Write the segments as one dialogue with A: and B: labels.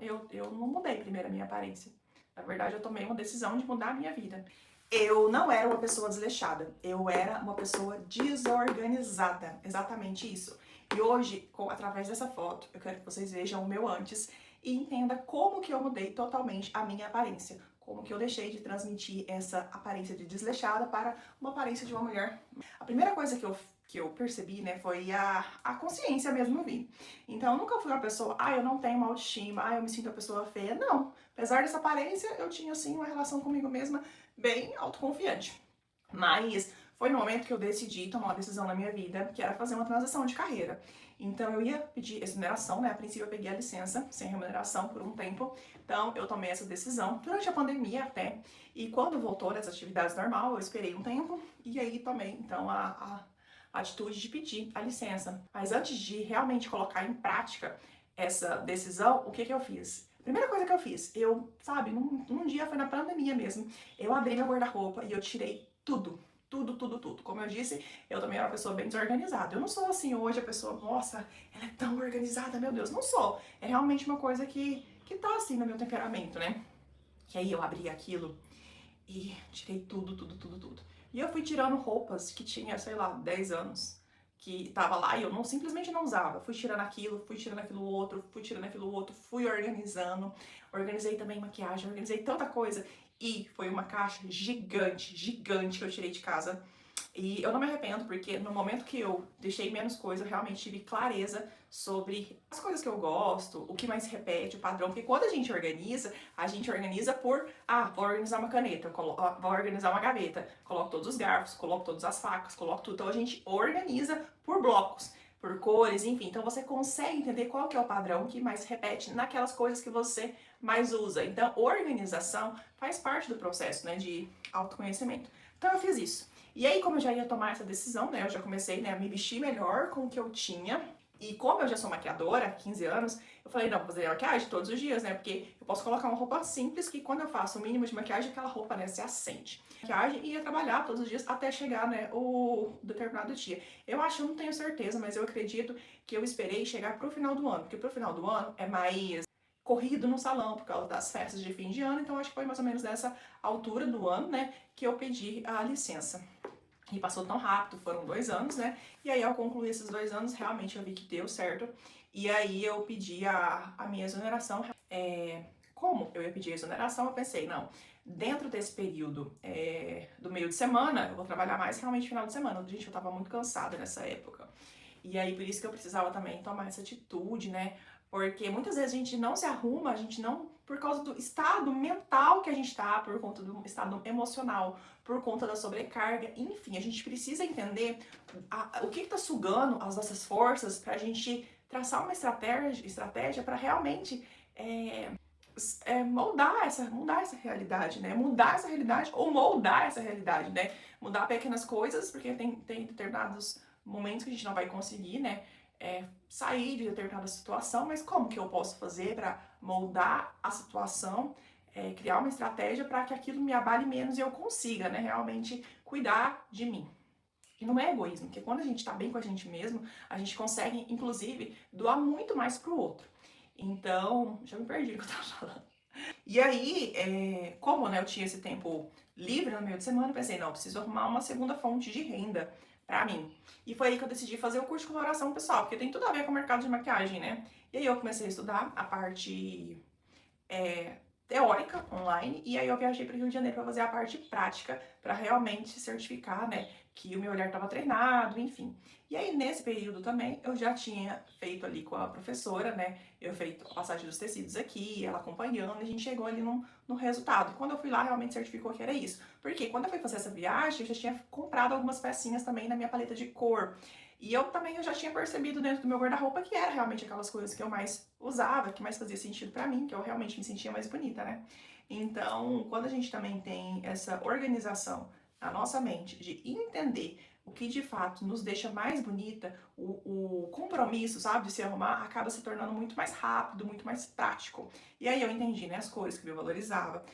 A: eu não mudei primeiro a minha aparência. Na verdade, eu tomei uma decisão de mudar a minha vida. Eu não era uma pessoa desleixada, eu era uma pessoa desorganizada, exatamente isso. E hoje, através dessa foto, eu quero que vocês vejam o meu antes e entenda como que eu mudei totalmente a minha aparência. Como que eu deixei de transmitir essa aparência de desleixada para uma aparência de uma mulher. A primeira coisa que eu percebi, né, foi a consciência mesmo vir. Então, eu nunca fui uma pessoa, eu não tenho uma autoestima, eu me sinto uma pessoa feia. Não. Apesar dessa aparência, eu tinha, sim, uma relação comigo mesma bem autoconfiante. Mas foi no momento que eu decidi tomar uma decisão na minha vida, que era fazer uma transição de carreira. Então eu ia pedir exoneração, né? A princípio eu peguei a licença sem remuneração por um tempo. Então eu tomei essa decisão durante a pandemia até. E quando voltou nas atividades normal, eu esperei um tempo e aí tomei então a atitude de pedir a licença. Mas antes de realmente colocar em prática essa decisão, o que eu fiz? Primeira coisa que eu fiz, num dia, foi na pandemia mesmo, eu abri meu guarda-roupa e eu tirei tudo. Tudo, tudo, tudo. Como eu disse, eu também era uma pessoa bem desorganizada. Eu não sou assim hoje, a pessoa, nossa, ela é tão organizada, meu Deus. Não sou. É realmente uma coisa que tá assim no meu temperamento, né? E aí eu abri aquilo e tirei tudo, tudo, tudo, tudo. E eu fui tirando roupas que tinha, sei lá, 10 anos, que tava lá e eu não simplesmente não usava. Fui tirando aquilo outro, fui tirando aquilo outro, fui organizando. Organizei também maquiagem, organizei tanta coisa. E foi uma caixa gigante, gigante que eu tirei de casa. E eu não me arrependo, porque no momento que eu deixei menos coisa, eu realmente tive clareza sobre as coisas que eu gosto, o que mais se repete, o padrão. Porque quando a gente organiza por, vou organizar uma caneta, vou organizar uma gaveta, coloco todos os garfos, coloco todas as facas, coloco tudo. Então a gente organiza por blocos, por cores, enfim. Então você consegue entender qual que é o padrão que mais se repete naquelas coisas que você mais usa. Então, organização faz parte do processo, né, de autoconhecimento. Então eu fiz isso. E aí, como eu já ia tomar essa decisão, né, eu já comecei, né, a me vestir melhor com o que eu tinha. E como eu já sou maquiadora há 15 anos, eu falei, não, vou fazer maquiagem todos os dias, né, porque eu posso colocar uma roupa simples que quando eu faço o mínimo de maquiagem, aquela roupa, né, se acende. Maquiagem e ia trabalhar todos os dias até chegar, né, o determinado dia. Eu acho, eu não tenho certeza, mas eu acredito que eu esperei chegar pro final do ano, porque pro final do ano é mais corrido no salão por causa das festas de fim de ano, então acho que foi mais ou menos nessa altura do ano, né, que eu pedi a licença. E passou tão rápido, foram 2 anos, né? E aí, ao concluir esses 2 anos, realmente eu vi que deu certo. E aí eu pedi a minha exoneração. Como eu ia pedir a exoneração, eu pensei, não, dentro desse período do meio de semana, eu vou trabalhar mais realmente no final de semana. Gente, eu tava muito cansada nessa época. E aí, por isso que eu precisava também tomar essa atitude, né? Porque muitas vezes a gente não se arruma, a gente não, por causa do estado mental que a gente tá, por conta do estado emocional, por conta da sobrecarga, enfim, a gente precisa entender o que tá sugando as nossas forças pra gente traçar uma estratégia para realmente mudar essa realidade, né? Mudar essa realidade ou moldar essa realidade, né? Mudar pequenas coisas, porque tem determinados momentos que a gente não vai conseguir, né? Sair de determinada situação, mas como que eu posso fazer para moldar a situação, criar uma estratégia para que aquilo me abale menos e eu consiga, né, realmente cuidar de mim. E não é egoísmo, porque quando a gente tá bem com a gente mesmo, a gente consegue, inclusive, doar muito mais pro outro. Então, já me perdi o que eu tava falando. E aí, como, né, eu tinha esse tempo livre no meio de semana, eu pensei, não, eu preciso arrumar uma segunda fonte de renda pra mim. E foi aí que eu decidi fazer o curso de coloração pessoal, porque tem tudo a ver com o mercado de maquiagem, né? E aí eu comecei a estudar a parte teórica online, e aí eu viajei para o Rio de Janeiro para fazer a parte prática, para realmente certificar, né, que o meu olhar estava treinado, enfim. E aí nesse período também eu já tinha feito ali com a professora, né, eu feito a passagem dos tecidos aqui, ela acompanhando, e a gente chegou ali no resultado. Quando eu fui lá, realmente certificou que era isso. Porque quando eu fui fazer essa viagem, eu já tinha comprado algumas pecinhas também na minha paleta de cor. E eu já tinha percebido dentro do meu guarda-roupa que era realmente aquelas coisas que eu mais usava, que mais fazia sentido pra mim, que eu realmente me sentia mais bonita, né? Então, quando a gente também tem essa organização na nossa mente de entender o que de fato nos deixa mais bonita, o compromisso, sabe, de se arrumar, acaba se tornando muito mais rápido, muito mais prático. E aí eu entendi, né, as cores que eu valorizava,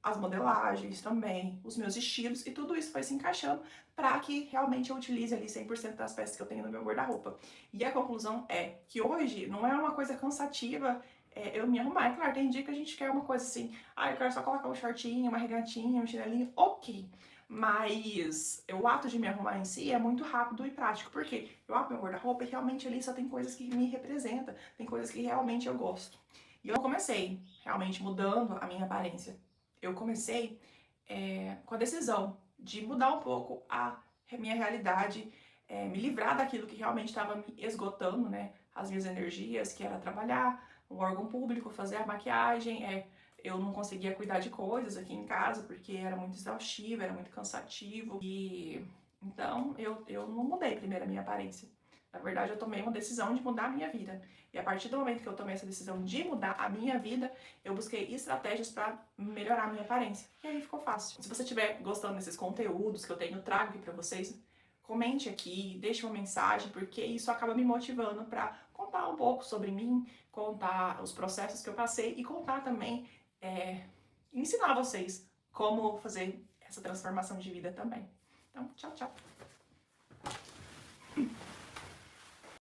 A: as modelagens também, os meus estilos, e tudo isso foi se encaixando para que realmente eu utilize ali 100% das peças que eu tenho no meu guarda-roupa. E a conclusão é que hoje não é uma coisa cansativa eu me arrumar. É claro, tem dia que a gente quer uma coisa assim, eu quero só colocar um shortinho, uma regatinha, um chinelinho, ok. Mas o ato de me arrumar em si é muito rápido e prático, porque eu abro meu guarda-roupa e realmente ali só tem coisas que me representam, tem coisas que realmente eu gosto. E eu comecei realmente mudando a minha aparência. Eu comecei com a decisão de mudar um pouco a minha realidade, me livrar daquilo que realmente estava me esgotando, né? As minhas energias, que era trabalhar no órgão público, fazer a maquiagem, eu não conseguia cuidar de coisas aqui em casa porque era muito exaustivo, era muito cansativo. E então eu não mudei primeiro a minha aparência. Na verdade, eu tomei uma decisão de mudar a minha vida. E a partir do momento que eu tomei essa decisão de mudar a minha vida, eu busquei estratégias para melhorar a minha aparência. E aí ficou fácil. Se você estiver gostando desses conteúdos que eu trago aqui para vocês, comente aqui, deixe uma mensagem, porque isso acaba me motivando para contar um pouco sobre mim, contar os processos que eu passei e contar também, ensinar vocês como fazer essa transformação de vida também. Então, tchau, tchau!